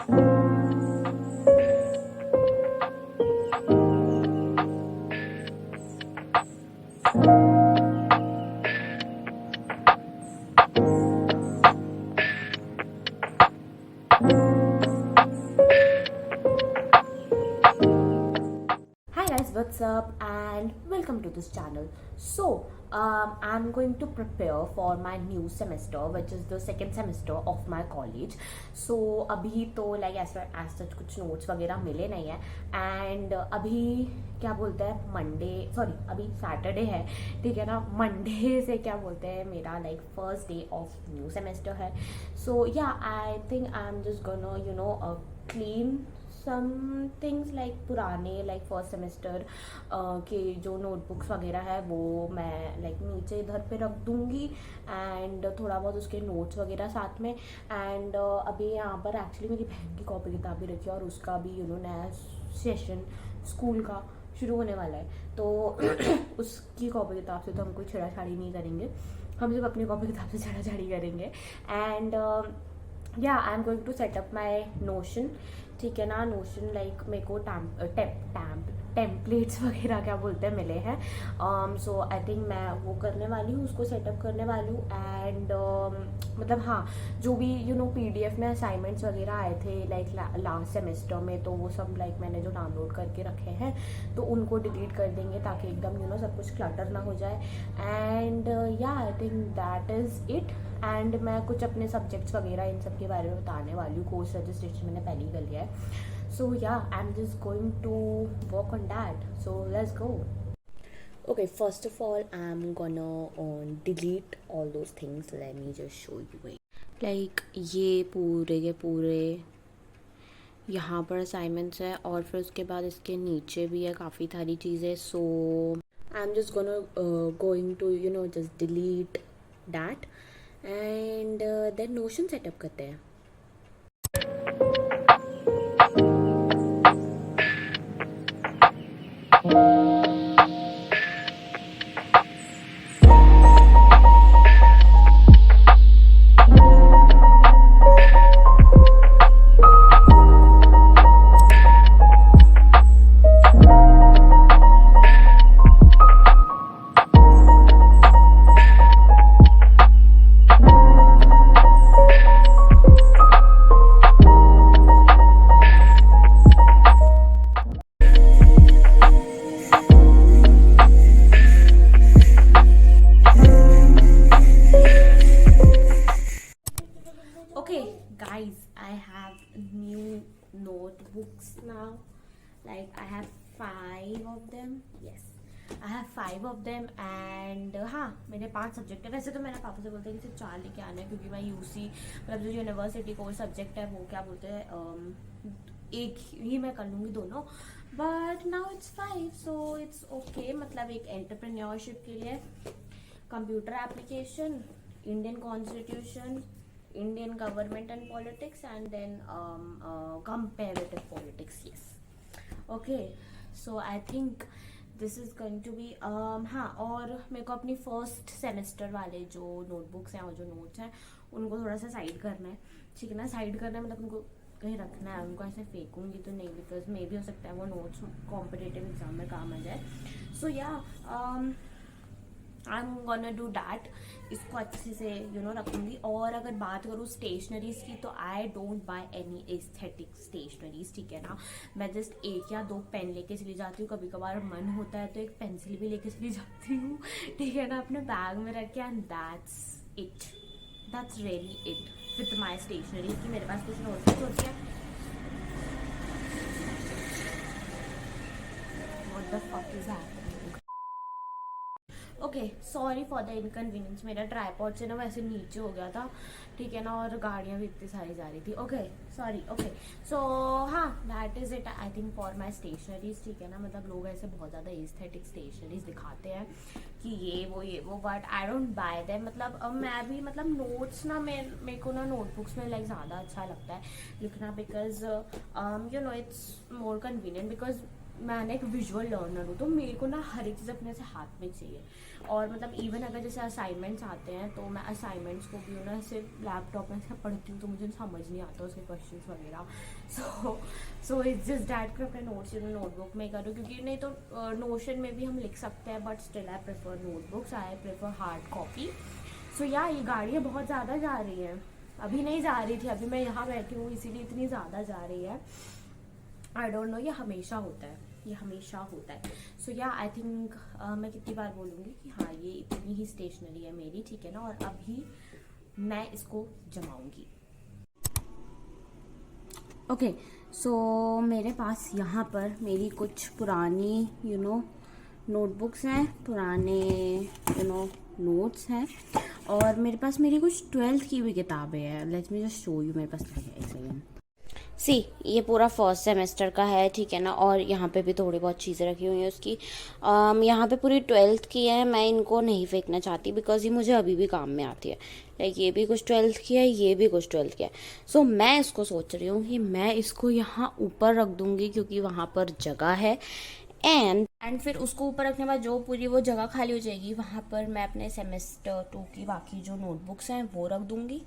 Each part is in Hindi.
Hi guys, what's up and welcome to this channel. I'm going to prepare for my new semester, which is the second semester of my college. So अभी तो like as such कुछ notes वगैरह मिले नहीं है and अभी क्या बोलते हैं अभी सैटरडे है, ठीक है ना. मंडे से क्या बोलते हैं मेरा like first day of new semester है. So yeah, I think I'm just gonna clean some things like पुराने लाइक फर्स्ट सेमेस्टर के जो नोटबुक्स वगैरह है वो मैं लाइक नीचे इधर पे रख दूँगी एंड थोड़ा बहुत उसके नोट्स वगैरह साथ में. एंड अभी यहाँ पर एक्चुअली मेरी बहन की कॉपी किताब भी रखी है और उसका भी नया सेशन स्कूल का शुरू होने वाला है. तो उसकी कॉपी किताब से तो हम कोई छेड़ाछाड़ी नहीं करेंगे, हम सिर्फ अपनी कॉपी किताब से छेड़ाछाड़ी करेंगे. And I am going to set up my Notion, ठीक है ना. नोशन लाइक मेरे को टेम्पलेट्स वगैरह क्या बोलते हैं मिले हैं. सो आई थिंक मैं वो करने वाली हूँ, उसको सेटअप करने वाली हूँ. एंड मतलब हाँ, जो भी PDF में असाइनमेंट्स वगैरह आए थे लाइक लास्ट सेमेस्टर में, तो वो सब लाइक मैंने जो डाउनलोड करके रखे हैं तो उनको डिलीट कर देंगे ताकि एकदम सब कुछ क्लटर ना हो जाए. And yeah I think that is it. And मैं कुछ अपने सब्जेक्ट्स वगैरह इन सब के बारे में बताने वाली हूँ. कोर्स रजिस्ट्रेशन मैंने पहले ही कर लिया है. So yeah I am just going to work on that. So let's go. Okay, first of all, I'm gonna delete all those things. Let me just show you. Like ये पूरे के पूरे यहाँ पर असाइनमेंट्स है और फिर उसके बाद इसके नीचे भी है काफ़ी सारी चीज़ें. So I am just going to just delete that and then Notion setup करते हैं. Okay guys, I have new notebooks now. Like I have 5 of them. Yes, I have 5 of them. And हाँ, मेरे 5 सब्जेक्ट है. वैसे तो मैंने पापा से बोलते हैं कि सिर्फ 4 लेके आना है क्योंकि मैं यूसी मतलब जो यूनिवर्सिटी कोर्स सब्जेक्ट है वो क्या बोलते हैं एक ही मैं कर लूँगी दोनों. But now it's 5 so it's okay. मतलब एक एंटरप्रेन्योरशिप के लिए computer application, Indian constitution, Indian government and politics, and then comparative politics. Yes. Okay. So I think this is going to be हाँ. और मेरे को अपनी फर्स्ट सेमेस्टर वाले जो नोटबुक्स हैं और जो नोट्स हैं उनको थोड़ा सा साइड करना है, ठीक है ना. साइड करना है मतलब उनको कहीं रखना है. उनको ऐसे फेंकूंगी तो नहीं, बिकॉज मे भी हो सकता है वो नोट्स कॉम्पिटिटिव एग्जाम में काम आ जाए. सो yeah I am gonna do that. इसको अच्छे से रखूँगी. और अगर बात करूँ स्टेशनरीज की तो I don't by any aesthetic stationeries, ठीक है ना. मैं जस्ट 1 या 2 पेन लेके चली जाती हूँ. कभी कभार मन होता है तो एक पेंसिल भी लेके चली जाती हूँ, ठीक है ना, अपने बैग में रख के. And that's really it with my stationery कि मेरे पास कुछ नोटबुक होती है. What the fuck is happening. Okay, sorry for the inconvenience. मेरा ट्राईपॉड से ना वैसे नीचे हो गया था, ठीक है ना, और गाड़ियाँ भी इतनी सारी जा रही थी. Okay sorry. ओके सो हाँ, that is it I think for my stationeries, ठीक है ना. मतलब लोग ऐसे बहुत ज़्यादा एस्थेटिक स्टेशनरीज दिखाते हैं कि ये वो but I don't buy them. मतलब मैं भी मतलब नोट्स ना मेरे को ना नोटबुक्स में लाइक ज़्यादा अच्छा लगता है लिखना, because it's more convenient. Because मैं एक विजुअल लर्नर हूँ, तो मेरे को ना हर एक चीज़ अपने से हाथ में चाहिए। और मतलब इवन अगर जैसे असाइनमेंट्स आते हैं तो मैं असाइनमेंट्स को भी ना सिर्फ लैपटॉप में से पढ़ती हूँ, तो मुझे समझ नहीं आता उसके क्वेश्चंस वगैरह। सो इट्स जस्ट डैट कि अपने नोट्स नोटबुक में करूँ, क्योंकि नहीं तो नोशन में भी हम लिख सकते हैं, but still I prefer notebooks, I prefer hard copy. So या ये गाड़ियाँ बहुत ज़्यादा जा रही हैं, अभी नहीं जा रही थी, अभी मैं यहाँ बैठी हूँ इसीलिए इतनी ज़्यादा जा रही है। आई डोंट नो, ये हमेशा होता है, ये हमेशा होता है। सो या आई थिंक मैं कितनी बार बोलूँगी कि हाँ ये इतनी ही स्टेशनरी है मेरी, ठीक है ना, और अभी मैं इसको जमाऊँगी। ओके, सो मेरे पास यहाँ पर मेरी कुछ पुरानी नोटबुक्स हैं, पुराने नोट्स हैं, और मेरे पास मेरी कुछ 12th की भी किताबें हैं। Let me just show you, मेरे पास है एक सेकेंड। सी, ये पूरा फर्स्ट सेमेस्टर का है, ठीक है ना, और यहाँ पे भी थोड़ी बहुत चीज़ें रखी हुई हैं उसकी। यहाँ पे पूरी 12th की है, मैं इनको नहीं फेंकना चाहती बिकॉज ये मुझे अभी भी काम में आती है। लाइक ये भी कुछ 12th की है, ये भी कुछ 12th की है। सो मैं इसको सोच रही हूँ कि मैं इसको यहाँ ऊपर रख दूँगी क्योंकि वहाँ पर जगह है, एंड फिर उसको ऊपर रखने के बाद जो पूरी वो जगह खाली हो जाएगी, वहाँ पर मैं अपने सेमेस्टर 2 की बाकी जो नोटबुक्स हैं वो रख दूँगी,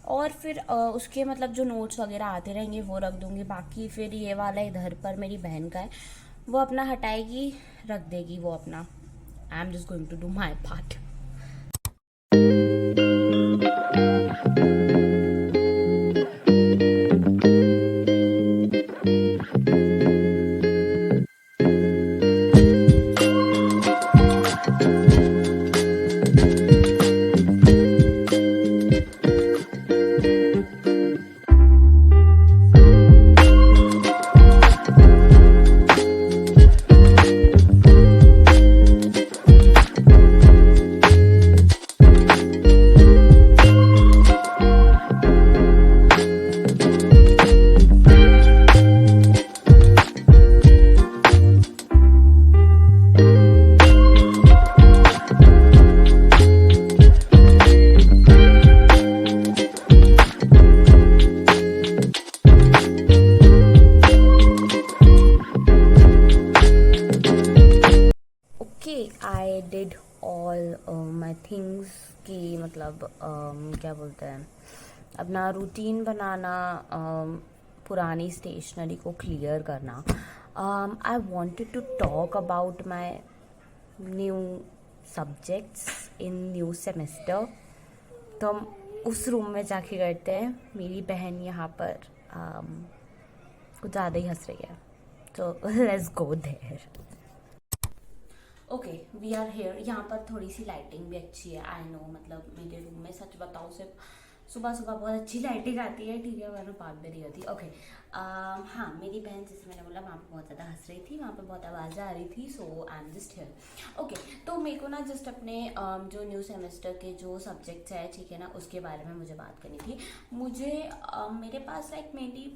और फिर उसके मतलब जो नोट्स वगैरह आते रहेंगे वो रख दूँगी। बाकी फिर ये वाला इधर पर मेरी बहन का है, वो अपना हटाएगी, रख देगी वो अपना। I am just going to do my part. I did all my things की मतलब क्या बोलते हैं, अपना रूटीन बनाना, पुरानी स्टेशनरी को क्लियर करना। I wanted to talk about my new subjects in new semester. तो हम उस रूम में जाके करते हैं। मेरी बहन यहाँ पर कुछ ज़्यादा ही हंस रही है, तो let's go there. Okay, we are here. यहाँ पर थोड़ी सी लाइटिंग भी अच्छी है, आई नो, मतलब मेरे रूम में सच बताऊँ सिर्फ सुबह सुबह बहुत अच्छी लाइटिंग आती है, ठीक है, वरना बात भी नहीं होती। ओके, हाँ, मेरी बहन जैसे मैंने बोला वहाँ पे बहुत ज़्यादा हंस रही थी, वहाँ पे बहुत आवाज़ें आ रही थी, so I am just here. Okay, तो मेरे को ना जस्ट अपने जो न्यू सेमेस्टर के जो सब्जेक्ट्स है, ठीक है ना, उसके बारे में मुझे बात करनी थी। मुझे मेरे पास लाइक मेनली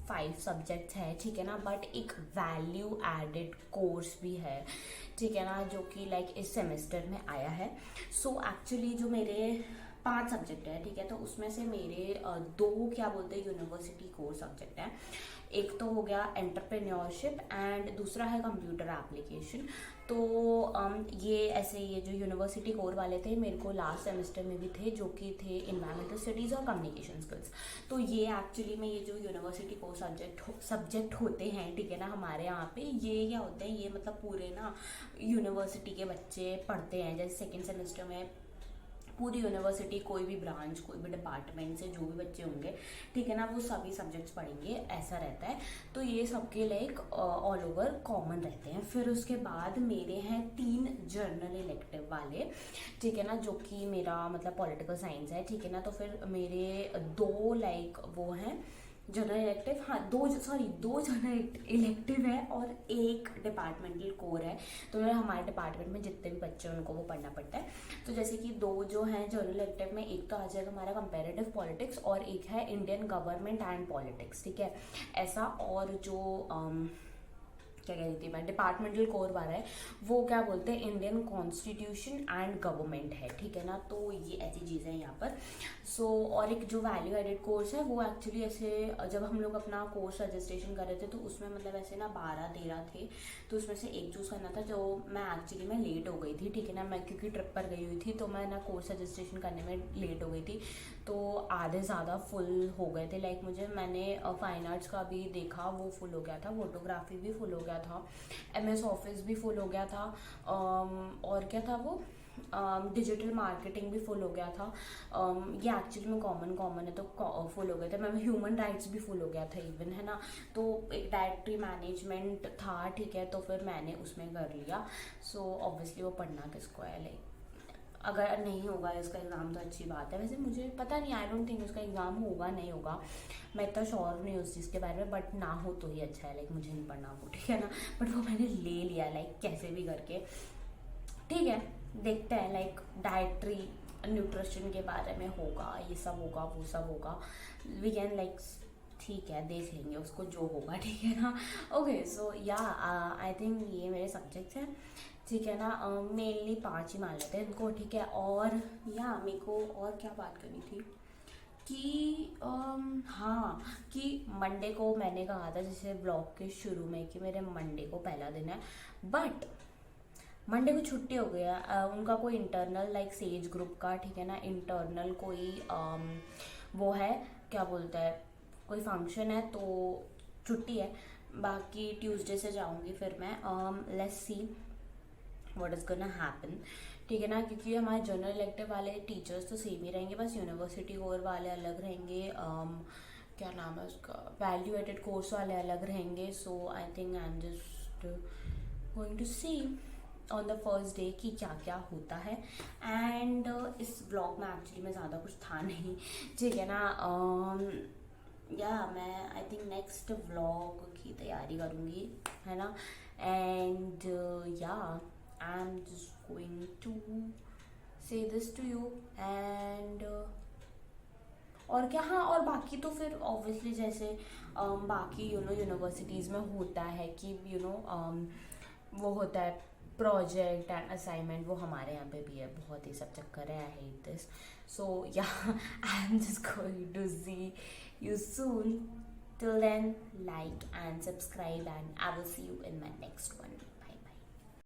5 सब्जेक्ट्स है, ठीक है ना, बट एक वैल्यू एडेड कोर्स भी है, ठीक है ना, जो कि लाइक इस सेमेस्टर में आया है। सो एक्चुअली जो मेरे 5 सब्जेक्ट है, ठीक है, तो उसमें से मेरे 2 क्या बोलते हैं यूनिवर्सिटी कोर सब्जेक्ट है। एक तो हो गया एंटरप्रेन्योरशिप एंड दूसरा है कंप्यूटर एप्लीकेशन। तो ये जो यूनिवर्सिटी कोर वाले थे मेरे को लास्ट सेमेस्टर में भी थे, जो कि थे इन्वायरमेंटल स्टडीज़ और कम्युनिकेशन स्किल्स। तो ये एक्चुअली में ये जो यूनिवर्सिटी कोर सब्जेक्ट होते हैं, ठीक है ना, हमारे यहाँ पे ये क्या होते हैं, ये मतलब पूरे ना यूनिवर्सिटी के बच्चे पढ़ते हैं। जैसे सेकेंड सेमेस्टर में पूरी यूनिवर्सिटी, कोई भी ब्रांच, कोई भी डिपार्टमेंट से जो भी बच्चे होंगे, ठीक है ना, वो सभी सब्जेक्ट्स पढ़ेंगे, ऐसा रहता है। तो ये सबके लाइक ऑल ओवर कॉमन रहते हैं। फिर उसके बाद मेरे हैं 3 जर्नल इलेक्टिव वाले, ठीक है ना, जो कि मेरा मतलब पॉलिटिकल साइंस है, ठीक है ना। तो फिर मेरे 2 लाइक वो हैं जनरल इलेक्टिव, हाँ, 2 जनरल इलेक्टिव है और 1 डिपार्टमेंटल कोर है। तो हमारे डिपार्टमेंट में जितने भी बच्चे हैं उनको वो पढ़ना पड़ता है। तो जैसे कि 2 जो हैं जनरल इलेक्टिव में, एक तो आ जाएगा हमारा कंपैरेटिव पॉलिटिक्स और एक है इंडियन गवर्नमेंट एंड पॉलिटिक्स, ठीक है, ऐसा। और जो क्या कह रही थी मैं, डिपार्टमेंटल कोर वाला है, वो क्या बोलते हैं इंडियन कॉन्स्टिट्यूशन एंड गवर्नमेंट है, ठीक है ना। तो ये ऐसी चीज़ें हैं यहाँ पर। सो और एक जो वैल्यू एडेड कोर्स है वो एक्चुअली ऐसे, जब हम लोग अपना कोर्स रजिस्ट्रेशन कर रहे थे तो उसमें मतलब ऐसे ना 12-13 थे, तो उसमें से एक चूज़ करना था। जो मैं एक्चुअली मैं लेट हो गई थी, ठीक है ना, मैं क्योंकि ट्रिप पर गई हुई थी तो मैं ना कोर्स रजिस्ट्रेशन करने में लेट हो गई थी, तो आधे ज़्यादा फुल हो गए थे। लाइक मैंने फाइन आर्ट्स का भी देखा, वो फुल हो गया था, फोटोग्राफी भी फुल हो गया था, MS ऑफिस भी फुल हो गया था, और क्या था वो, डिजिटल मार्केटिंग भी फुल हो गया था। ये एक्चुअली में कॉमन है तो फुल हो गए थे। मैं ह्यूमन राइट्स भी फुल हो गया था इवन, है ना। तो एक डायरेक्टरी मैनेजमेंट था, ठीक है, तो फिर मैंने उसमें कर लिया। सो ऑब्वियसली वो पढ़ना किसको है, लाइक अगर नहीं होगा इसका एग्ज़ाम तो अच्छी बात है। वैसे मुझे पता नहीं, आई डोंट थिंक उसका एग्ज़ाम होगा नहीं होगा, मैं इतना श्योर नहीं उस चीज़ के बारे में, बट ना हो तो ही अच्छा है। लाइक मुझे नहीं पढ़ना वो, ठीक है ना, बट वो मैंने ले लिया लाइक कैसे भी करके, ठीक है। देखते हैं, लाइक डाइट्री न्यूट्रिशन के बारे में होगा, ये सब होगा, वो सब होगा, वी कैन लाइक, ठीक है, देख लेंगे उसको जो होगा, ठीक है ना। Okay, so yeah I think ये मेरे सब्जेक्ट्स हैं, ठीक है ना। मेनली 5 ही मान लेते हैं इनको, ठीक है। और या मेरे को और क्या बात करनी थी कि हाँ, कि मंडे को मैंने कहा था जैसे ब्लॉग के शुरू में कि मेरे मंडे को पहला दिन है, बट मंडे को छुट्टी हो गया। उनका कोई इंटरनल लाइक सेज ग्रुप का, ठीक है ना, इंटरनल कोई वो है, क्या बोलते हैं, कोई फंक्शन है, तो छुट्टी है। बाकी ट्यूसडे से जाऊंगी फिर मैं। Let's see what is gonna happen, ठीक है ना, क्योंकि हमारे जनरल इलेक्टिव वाले टीचर्स तो सेम ही रहेंगे, बस यूनिवर्सिटी कोर वाले अलग रहेंगे, क्या नाम है उसका, वैल्यू एडेड कोर्स वाले अलग रहेंगे। So I think I am just going to see on the first day कि क्या क्या होता है। एंड इस व्लॉग में एक्चुअली में ज़्यादा कुछ था नहीं, ठीक है ना। या मैं आई थिंक नेक्स्ट व्लॉग की तैयारी करूँगी, है ना। And yeah I am just going to say this to you and और क्या, हाँ, और बाकी तो फिर ऑब्वियसली जैसे बाकी यूनिवर्सिटीज़ में होता है कि वो होता है प्रोजेक्ट एंड असाइनमेंट, वो हमारे यहाँ पे भी है, बहुत ही सब चक्कर है, I hate this. So yeah I am just going to see you soon. Till then, like and subscribe, and I will see you in my next one.